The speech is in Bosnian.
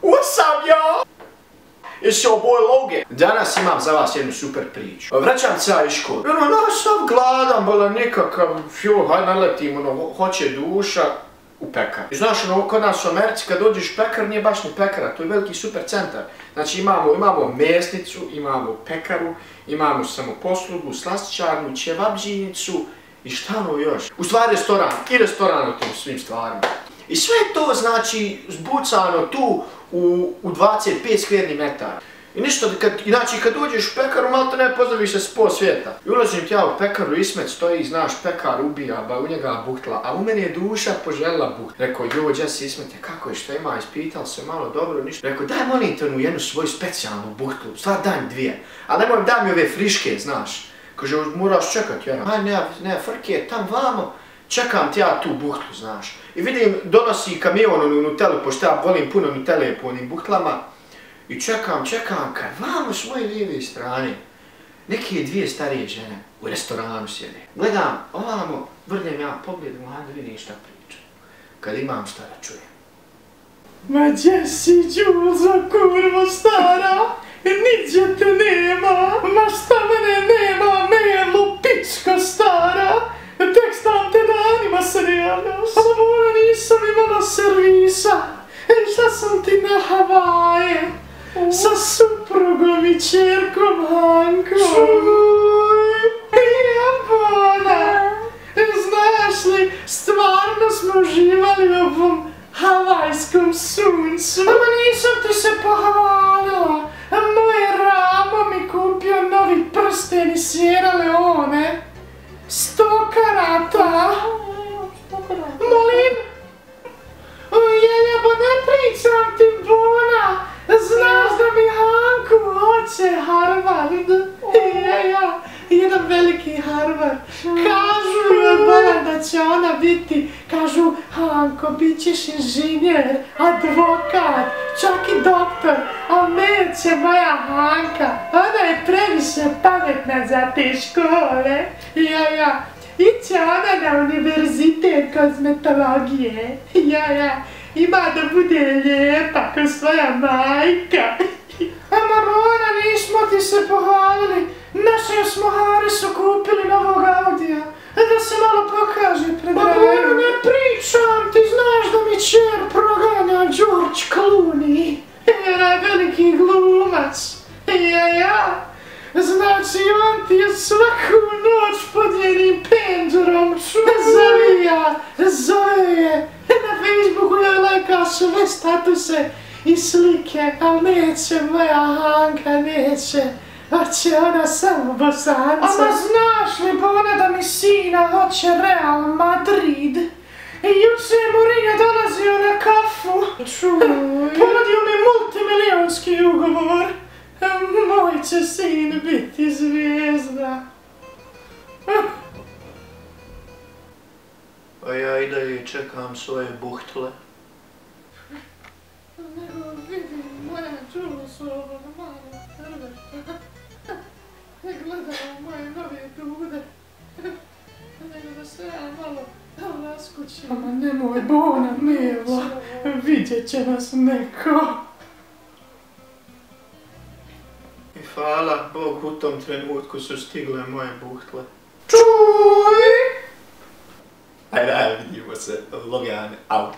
What's up, y'all? It's your boy Logan. Danas imam za vas jednu super priču. Vraćam se ja iz škole. Sam gladan, bala nikakav, hajde naletim, hoće duša u pekar. I znaš, kod nas u Americi kad dođeš pekar, nije baš ni pekara, to je veliki super centar. Znači imamo mesnicu, imamo pekaru, imamo samoposlugu, slastičarnu, ćevabdžinicu i šta ono još? U stvari restoran, i restoran u tim svim stvarima. I sve to znači zbucano tu u 25 skvernih metara. I ništa, znači kad dođeš u pekaru, malo te ne pozdraviš se s pol svijeta. I ulazim ti ja u pekaru, Ismet stoji, znaš, pekar ubija, ba u njega buhtla, a u meni je duša poželjela buhtla. Rekao, joj, Jesse, Ismete, kako je, šta ima, ispital se malo, dobro, ništa. Rekao, daj molim te jednu svoju specijalnu buhtlu, stvar daj mi dvije. Ali nemoj daj mi ove friške, znaš. Kaže, moraš čekat, ja. Aj, ne, frke, tam vamo. Čekam ti ja tu buhtlu, znaš. I vidim, donosi kamion u Nutellu, pošto ja volim puno Nutelle po onim buhtlama. I čekam, kad vamo s moje lijeve strane, neke dvije starije žene u restoranu sjede. Gledam, ovamo, vrnem ja pogledom, hajde vidim šta pričam. Kad imam šta da čujem. Ma Jesse, Đuzo, kurvo stara, niđe te nema, ma šta mene nema, Melu, pičko stara. Tek stam te danima se ne javljaš, a nisam imala servisa. Išla sam ti na Havaje, sa suprugom i čerkom Hankom. Čuj, jebona, znaš li, stvarno smo uživali u ovom havajskom suncu. Ama nisam ti se pohvalila, moj Ramo mi kupio novi prsten iz Sierra Leone. 100 karata. Molim? Jeba, ne pričam ti, Bona. Znaš da mi Hanku hoće Harvard. Jedan veliki Harvard. Kažu jebana da će ona biti, kažu, Hanko, bit ćeš inženjer, advokat, čak i doktor, a neće moja Hanka. Ona je previše pametna za te škole. Iće ona na univerzitet kozmetologije. Ima da bude lijepa ko svoja majka. Ama Bona, nismo ti se pohvalili. Naši osmohari su kupili novog Audija. Da se malo pokaže pred rajom. Bona, ne pričam, ti znaš da mi čer proganja George Clooney. Onaj veliki glumac. Znači, on ti je svaku noć pod jednim pendžerom zove je. Na Facebooku joj lajka sve statuse i slike, ali neće moja Hanka, neće. Hoće ona samo Bosanca. Ama znaš li, Bona, da mi sina hoće Real Madrid? I juče je Mourinho dolazio na kafu. Ponudio mi multimilijonski ugovor. Moj će sin biti zvijezda. A ja i dalje čekam svoje buhtle. Nego vidim, moja Đuzo, malo prve. Gledam moje nove dude. Nego da se ja malo raskućim. Ama nemoj, Bona, Mela, vidjet će nas neko. I hvala Bog, u tom trenutku su stigle moje buhtle. Čuj! Ajde, vidimo se, Logan out.